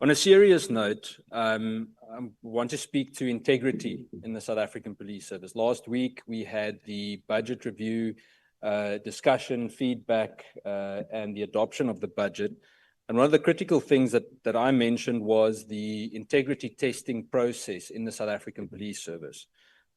On a serious note, I want to speak to integrity in the South African Police Service. Last week, we had the budget review discussion, feedback, and the adoption of the budget. And one of the critical things that I mentioned was the integrity testing process in the South African Police Service.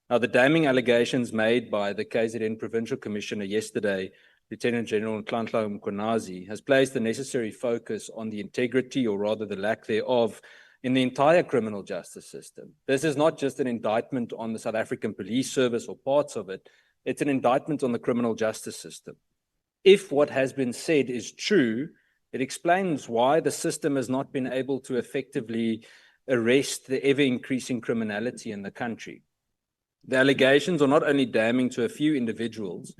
Now, the damning allegations made by the KZN Provincial Commissioner yesterday, Lieutenant General Nhlanhla Mkhwanazi, has placed the necessary focus on the integrity, or rather the lack thereof, in the entire criminal justice system. This is not just an indictment on the South African Police Service or parts of it, it's an indictment on the criminal justice system. If what has been said is true, it explains why the system has not been able to effectively arrest the ever-increasing criminality in the country. The allegations are not only damning to a few individuals,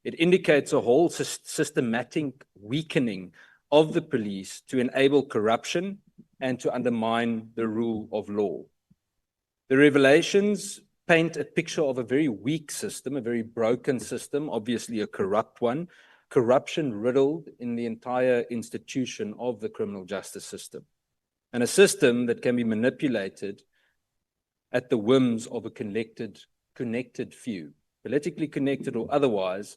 it indicates a whole systematic weakening of the police to enable corruption and to undermine the rule of law. The revelations paint a picture of a very weak system, a very broken system, obviously a corrupt one, corruption riddled in the entire institution of the criminal justice system, and a system that can be manipulated at the whims of a connected few, politically connected or otherwise.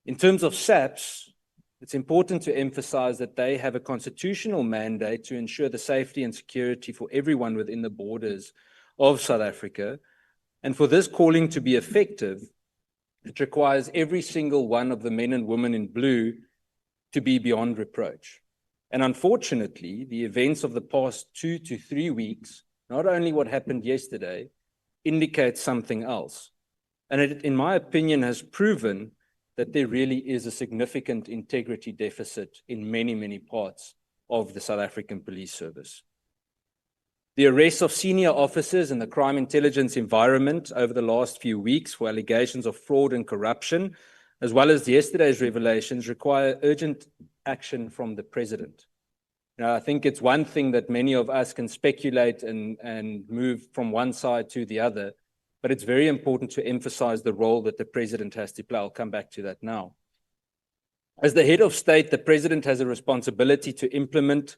In terms of SAPS, it's important to emphasize that they have a constitutional mandate to ensure the safety and security for everyone within the borders of South Africa. And for this calling to be effective, it requires every single one of the men and women in blue to be beyond reproach. And unfortunately, the events of the past 2 to 3 weeks, not only what happened yesterday, indicates something else. And it, in my opinion, has proven that there really is a significant integrity deficit in many, many parts of the South African Police Service. The arrests of senior officers in the crime intelligence environment over the last few weeks for allegations of fraud and corruption, as well as yesterday's revelations, require urgent action from the president. Now, I think it's one thing that many of us can speculate and move from one side to the other, but it's very important to emphasize the role that the president has to play. I'll come back to that now. As the head of state, the president has a responsibility to implement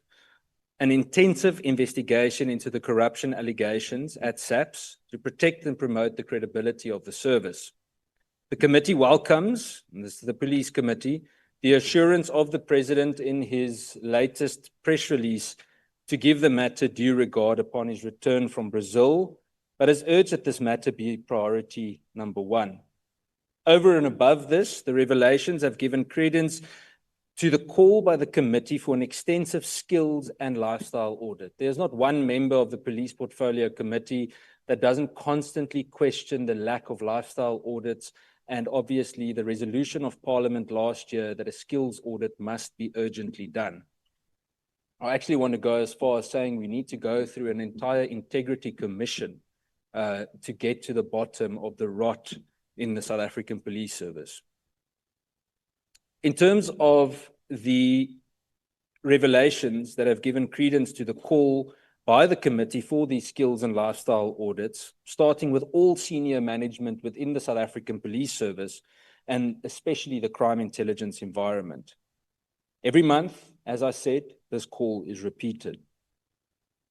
an intensive investigation into the corruption allegations at SAPS to protect and promote the credibility of the service. The committee welcomes, and this is the police committee, the assurance of the president in his latest press release to give the matter due regard upon his return from Brazil, but has urged that this matter be priority number one. Over and above this, the revelations have given credence to the call by the committee for an extensive skills and lifestyle audit. There's not one member of the Police Portfolio Committee that doesn't constantly question the lack of lifestyle audits, and obviously the resolution of Parliament last year that a skills audit must be urgently done. I actually want to go as far as saying we need to go through an entire integrity commission to get to the bottom of the rot in the South African Police Service. In terms of the revelations that have given credence to the call by the committee for these skills and lifestyle audits, starting with all senior management within the South African Police Service, and especially the crime intelligence environment. Every month, as I said, this call is repeated.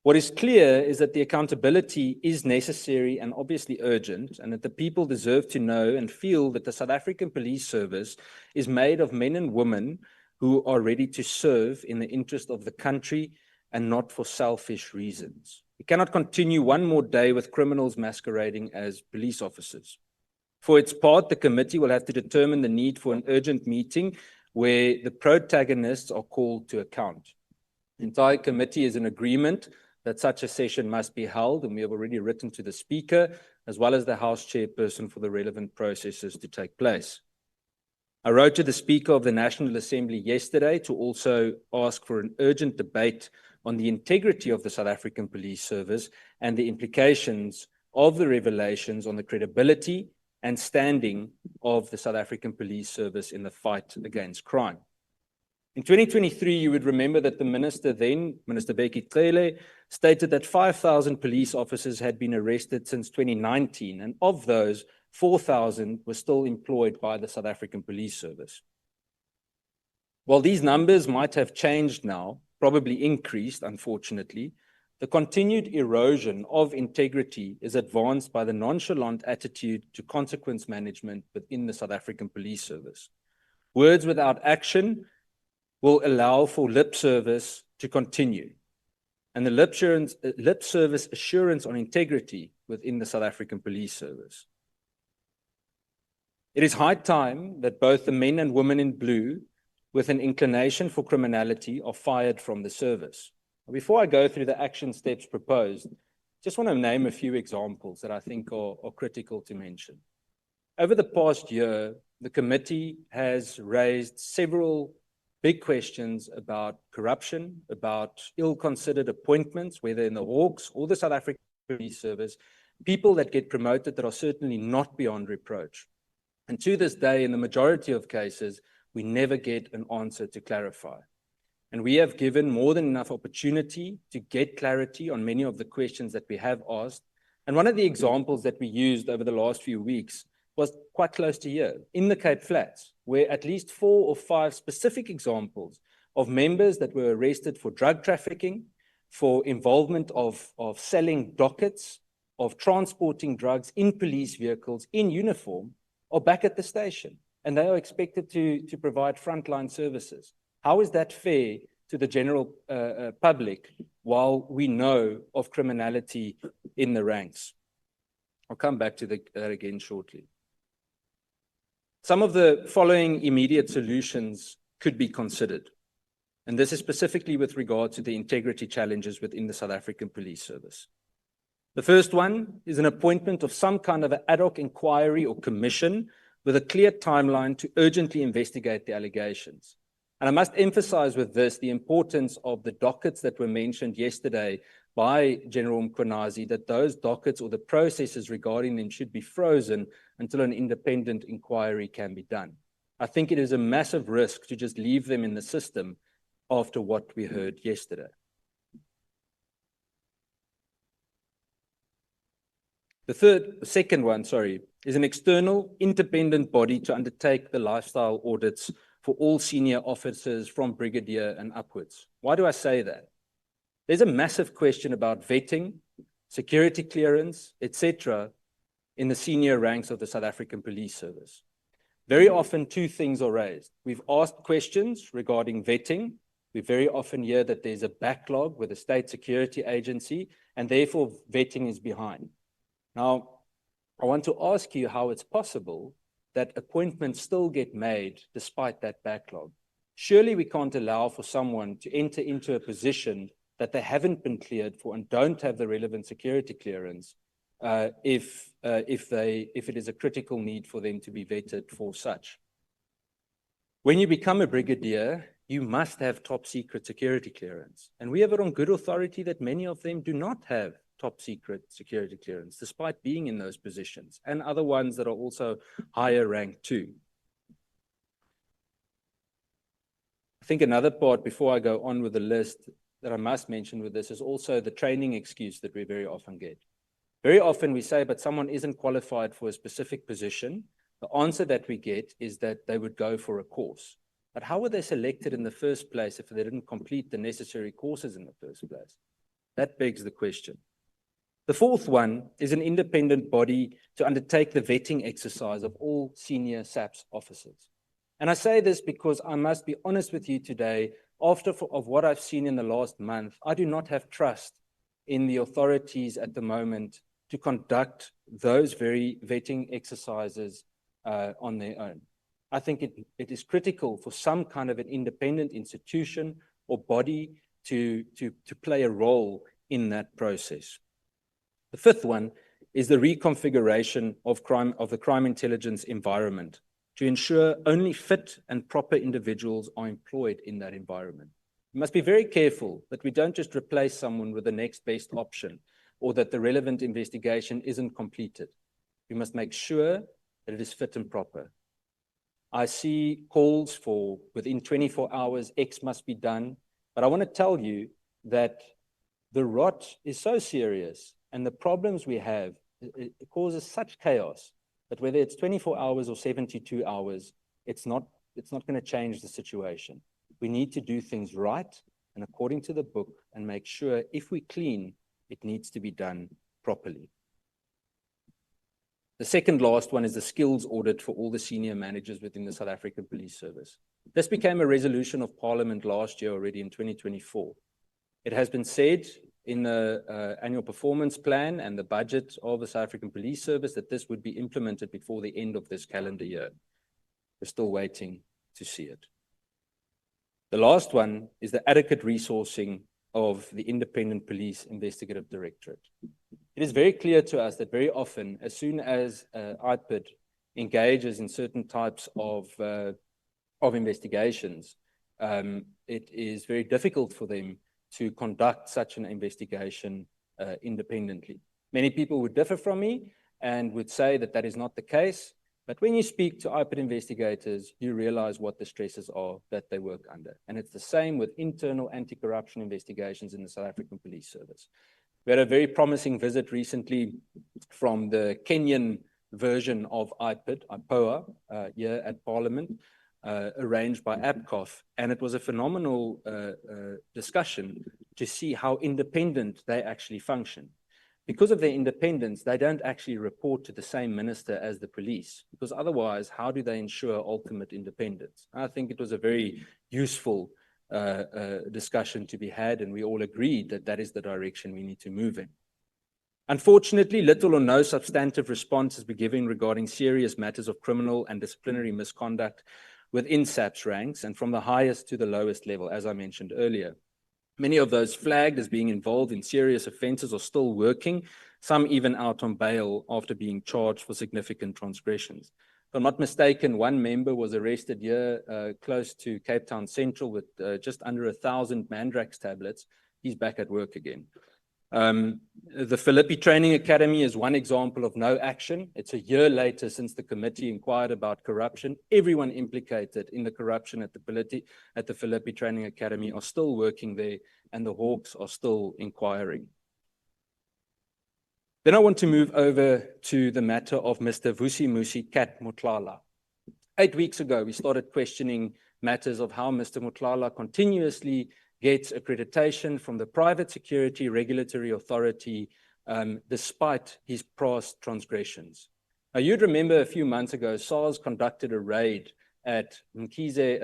What is clear is that the accountability is necessary and obviously urgent, and that the people deserve to know and feel that the South African Police Service is made of men and women who are ready to serve in the interest of the country and not for selfish reasons. We cannot continue one more day with criminals masquerading as police officers. For its part, the committee will have to determine the need for an urgent meeting where the protagonists are called to account. The entire committee is in agreement that such a session must be held, and we have already written to the Speaker, as well as the House Chairperson, for the relevant processes to take place. I wrote to the Speaker of the National Assembly yesterday to also ask for an urgent debate on the integrity of the South African Police Service and the implications of the revelations on the credibility and standing of the South African Police Service in the fight against crime. In 2023, you would remember that the minister then, Minister Bheki Cele, stated that 5,000 police officers had been arrested since 2019, and of those, 4,000 were still employed by the South African Police Service. While these numbers might have changed now, probably increased, unfortunately, the continued erosion of integrity is advanced by the nonchalant attitude to consequence management within the South African Police Service. Words without action will allow for lip service to continue, and the lip service assurance on integrity within the South African Police Service. It is high time that both the men and women in blue with an inclination for criminality are fired from the service. Before I go through the action steps proposed, just want to name a few examples that I think are critical to mention. Over the past year, the committee has raised several big questions about corruption, about ill-considered appointments, whether in the Hawks or the South African Police Service, people that get promoted that are certainly not beyond reproach. And to this day, in the majority of cases, we never get an answer to clarify. And we have given more than enough opportunity to get clarity on many of the questions that we have asked. And one of the examples that we used over the last few weeks was quite close to here, in the Cape Flats, where at least 4 or 5 specific examples of members that were arrested for drug trafficking, for involvement of selling dockets, of transporting drugs in police vehicles in uniform, are back at the station, and they are expected to provide frontline services. How is that fair to the general public while we know of criminality in the ranks? I'll come back to that again shortly. Some of the following immediate solutions could be considered, and this is specifically with regard to the integrity challenges within the South African Police Service. The first one is an appointment of some kind of an ad hoc inquiry or commission with a clear timeline to urgently investigate the allegations. And I must emphasize with this the importance of the dockets that were mentioned yesterday by General Mkhwanazi, that those dockets or the processes regarding them should be frozen until an independent inquiry can be done. I think it is a massive risk to just leave them in the system after what we heard yesterday. The second one, is an external independent body to undertake the lifestyle audits for all senior officers from brigadier and upwards. Why do I say that? There's a massive question about vetting, security clearance, etc., in the senior ranks of the South African Police Service. Very often, 2 things are raised. We've asked questions regarding vetting. We very often hear that there's a backlog with the State Security Agency, and therefore vetting is behind. Now, I want to ask you how it's possible that appointments still get made despite that backlog. Surely we can't allow for someone to enter into a position that they haven't been cleared for and don't have the relevant security clearance if it is a critical need for them to be vetted for such. When you become a brigadier, you must have top secret security clearance. And we have it on good authority that many of them do not have top secret security clearance, despite being in those positions, and other ones that are also higher ranked too. I think another part, before I go on with the list, that I must mention with this is also the training excuse that we very often get. Very often we say, but someone isn't qualified for a specific position. The answer that we get is that they would go for a course. But how were they selected in the first place if they didn't complete the necessary courses in the first place? That begs the question. The fourth one is an independent body to undertake the vetting exercise of all senior SAPS officers. And I say this because I must be honest with you today, after what I've seen in the last month, I do not have trust in the authorities at the moment to conduct those very vetting exercises on their own. I think it is critical for some kind of an independent institution or body to play a role in that process. The fifth one is the reconfiguration of the crime intelligence environment to ensure only fit and proper individuals are employed in that environment. We must be very careful that we don't just replace someone with the next best option or that the relevant investigation isn't completed. We must make sure that it is fit and proper. I see calls for within 24 hours, X must be done, but I want to tell you that the rot is so serious and the problems we have, it causes such chaos that whether it's 24 hours or 72 hours, it's not going to change the situation. We need to do things right, and according to the book and make sure if we clean, it needs to be done properly. The second last one is the skills audit for all the senior managers within the South African Police Service. This became a resolution of Parliament last year already in 2024. It has been said in the annual performance plan and the budget of the South African Police Service that this would be implemented before the end of this calendar year. We're still waiting to see it. The last one is the adequate resourcing of the Independent Police Investigative Directorate. It is very clear to us that very often, as soon as IPID engages in certain types of investigations, it is very difficult for them to conduct such an investigation independently. Many people would differ from me and would say that that is not the case. But when you speak to IPID investigators, you realize what the stresses are that they work under. And it's the same with internal anti-corruption investigations in the South African Police Service. We had a very promising visit recently from the Kenyan version of IPID, IPOA, here at Parliament, arranged by APCOF. And it was a phenomenal discussion to see how independent they actually function. Because of their independence, they don't actually report to the same minister as the police, because otherwise, how do they ensure ultimate independence? I think it was a very useful discussion to be had, and we all agreed that that is the direction we need to move in. Unfortunately, little or no substantive response has been given regarding serious matters of criminal and disciplinary misconduct within SAPS ranks and from the highest to the lowest level, as I mentioned earlier. Many of those flagged as being involved in serious offences are still working, some even out on bail after being charged for significant transgressions. If I'm not mistaken, one member was arrested here close to Cape Town Central with just under 1,000 Mandrax tablets. He's back at work again. The Philippi Training Academy is one example of no action. It's a year later since the committee inquired about corruption. Everyone implicated in the corruption at the Philippi Training Academy are still working there, and the Hawks are still inquiring. Then I want to move over to the matter of Mr. Vusimusi Kat Motlala. 8 weeks ago, we started questioning matters of how Mr. Motlala continuously gets accreditation from the Private Security Regulatory Authority despite his past transgressions. Now, you'd remember a few months ago, SARS conducted a raid at Mkhize,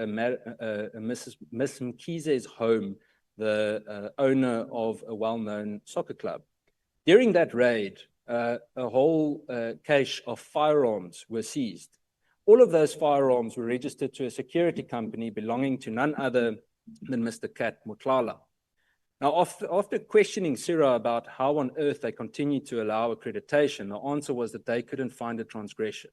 Miss Mkhize's home, the owner of a well-known soccer club. During that raid, a whole cache of firearms were seized. All of those firearms were registered to a security company belonging to none other than Mr. Kat Motlala. Now, after questioning Sira about how on earth they continued to allow accreditation, the answer was that they couldn't find a transgression.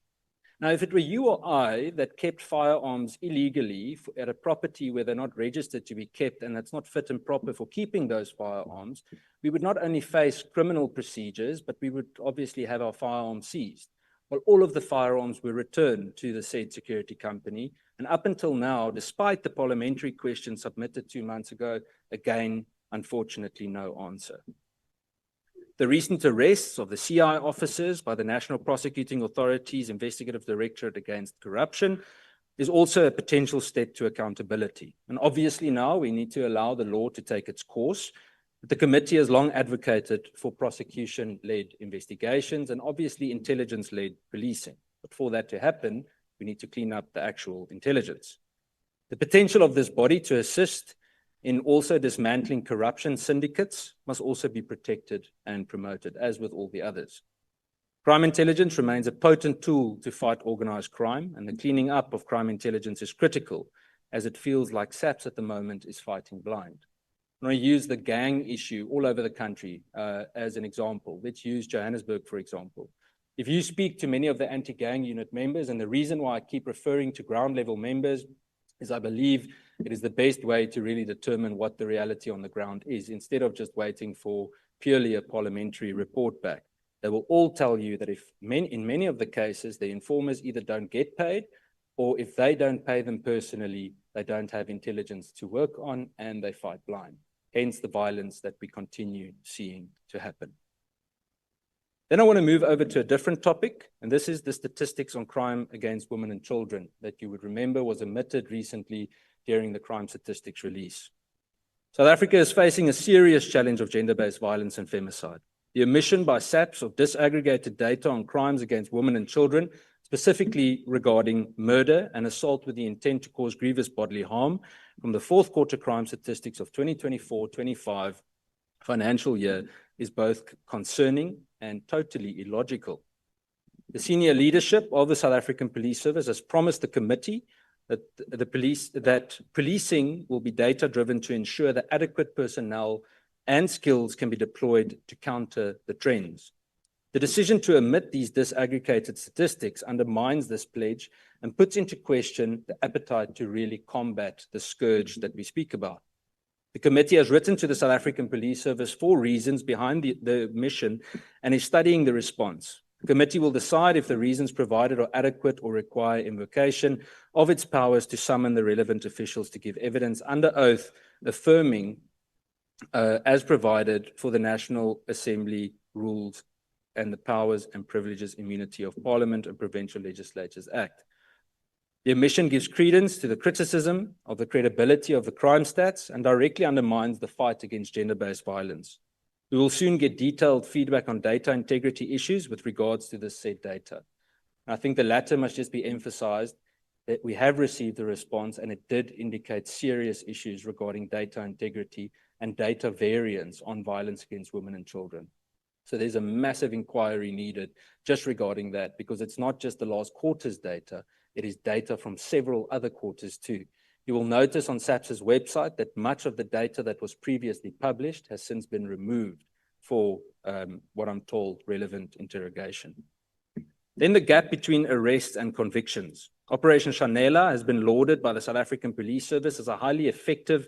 Now, if it were you or I that kept firearms illegally at a property where they're not registered to be kept and that's not fit and proper for keeping those firearms, we would not only face criminal procedures, but we would obviously have our firearms seized. Well, all of the firearms were returned to the said security company. And up until now, despite the parliamentary question submitted 2 months ago, again, unfortunately, no answer. The recent arrests of the CI officers by the National Prosecuting Authority's Investigative Directorate Against Corruption is also a potential step to accountability. And obviously now we need to allow the law to take its course. The committee has long advocated for prosecution-led investigations and obviously intelligence-led policing. But for that to happen, we need to clean up the actual intelligence. The potential of this body to assist in also dismantling corruption syndicates must also be protected and promoted, as with all the others. Crime intelligence remains a potent tool to fight organized crime, and the cleaning up of crime intelligence is critical, as it feels like SAPS at the moment is fighting blind. And I use the gang issue all over the country as an example. Let's use Johannesburg, for example. If you speak to many of the anti-gang unit members, and the reason why I keep referring to ground level members is I believe it is the best way to really determine what the reality on the ground is, instead of just waiting for purely a parliamentary report back. They will all tell you that in many of the cases, the informers either don't get paid, or if they don't pay them personally, they don't have intelligence to work on, and they fight blind. Hence the violence that we continue seeing to happen. Then I want to move over to a different topic, and this is the statistics on crime against women and children that you would remember was omitted recently during the crime statistics release. South Africa is facing a serious challenge of gender-based violence and femicide. The omission by SAPS of disaggregated data on crimes against women and children, specifically regarding murder and assault with the intent to cause grievous bodily harm from the fourth quarter crime statistics of 2024-25 financial year is both concerning and totally illogical. The senior leadership of the South African Police Service has promised the committee that policing will be data-driven to ensure that adequate personnel and skills can be deployed to counter the trends. The decision to omit these disaggregated statistics undermines this pledge and puts into question the appetite to really combat the scourge that we speak about. The committee has written to the South African Police Service for reasons behind the mission and is studying the response. The committee will decide if the reasons provided are adequate or require invocation of its powers to summon the relevant officials to give evidence under oath, affirming as provided for the National Assembly rules and the powers and privileges immunity of Parliament and Provincial Legislatures Act. The omission gives credence to the criticism of the credibility of the crime stats and directly undermines the fight against gender-based violence. We will soon get detailed feedback on data integrity issues with regards to this said data. I think the latter must just be emphasized that we have received a response and it did indicate serious issues regarding data integrity and data variance on violence against women and children. So there's a massive inquiry needed just regarding that, because it's not just the last quarter's data, it is data from several other quarters too. You will notice on SAPS's website that much of the data that was previously published has since been removed for what I'm told relevant interrogation. Then the gap between arrests and convictions. Operation Shanela has been lauded by the South African Police Service as a highly effective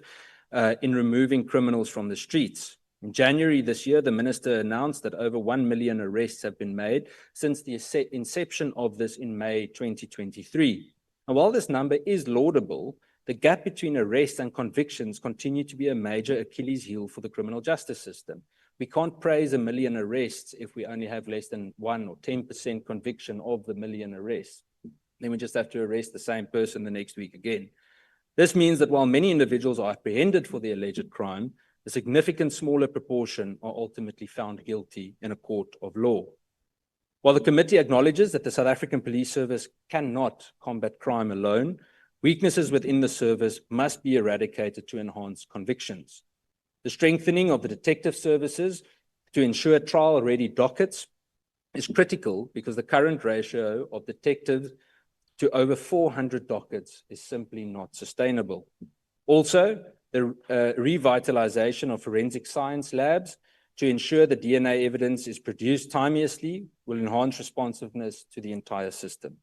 in removing criminals from the streets. In January this year, the minister announced that over 1 million arrests have been made since the inception of this in May 2023. And while this number is laudable, the gap between arrests and convictions continue to be a major Achilles heel for the criminal justice system. We can't praise 1 million arrests if we only have less than 1 or 10% conviction of the 1 million arrests. Then we just have to arrest the same person the next week again. This means that while many individuals are apprehended for the alleged crime, a significant smaller proportion are ultimately found guilty in a court of law. While the committee acknowledges that the South African Police Service cannot combat crime alone, weaknesses within the service must be eradicated to enhance convictions. The strengthening of the detective services to ensure trial-ready dockets is critical because the current ratio of detectives to over 400 dockets is simply not sustainable. Also, the revitalization of forensic science labs to ensure that DNA evidence is produced timeously will enhance responsiveness to the entire system.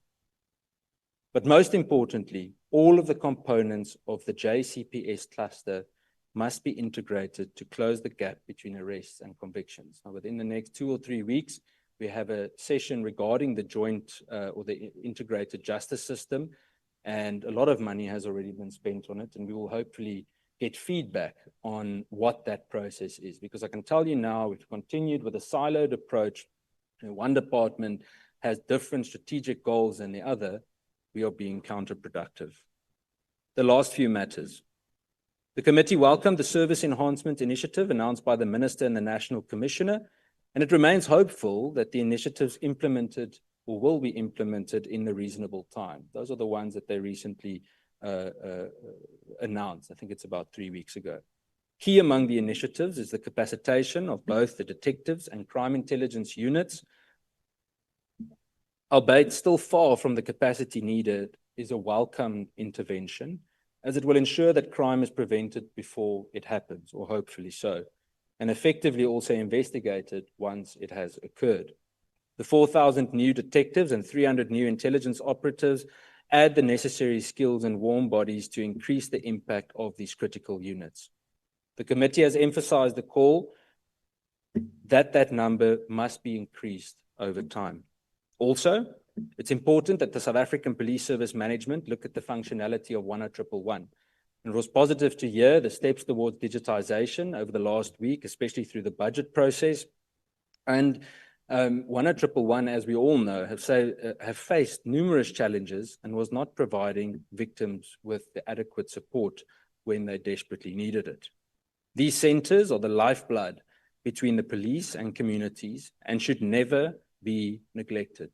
But most importantly, all of the components of the JCPS cluster must be integrated to close the gap between arrests and convictions. Now, within the next 2 or 3 weeks, we have a session regarding the joint or the integrated justice system, and a lot of money has already been spent on it, and we will hopefully get feedback on what that process is. Because I can tell you now, we've continued with a siloed approach, and one department has different strategic goals than the other, we are being counterproductive. The last few matters. The committee welcomed the service enhancement initiative announced by the Minister and the National Commissioner, and it remains hopeful that the initiatives implemented or will be implemented in a reasonable time. Those are the ones that they recently announced. I think it's about 3 weeks ago. Key among the initiatives is the capacitation of both the detectives and crime intelligence units, albeit still far from the capacity needed, is a welcome intervention, as it will ensure that crime is prevented before it happens, or hopefully so, and effectively also investigated once it has occurred. The 4,000 new detectives and 300 new intelligence operatives add the necessary skills and warm bodies to increase the impact of these critical units. The committee has emphasized the call that that number must be increased over time. Also, it's important that the South African Police Service management look at the functionality of 10111. And it was positive to hear the steps towards digitization over the last week, especially through the budget process. And 10111, as we all know, have faced numerous challenges and was not providing victims with the adequate support when they desperately needed it. These centres are the lifeblood between the police and communities and should never be neglected.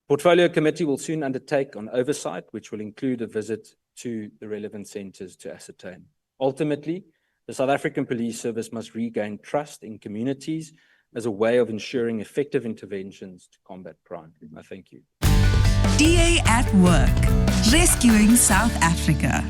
Portfolio Committee will soon undertake on oversight, which will include a visit to the relevant centres to ascertain. Ultimately, the South African Police Service must regain trust in communities as a way of ensuring effective interventions to combat crime. I thank you. DA at Work, rescuing South Africa.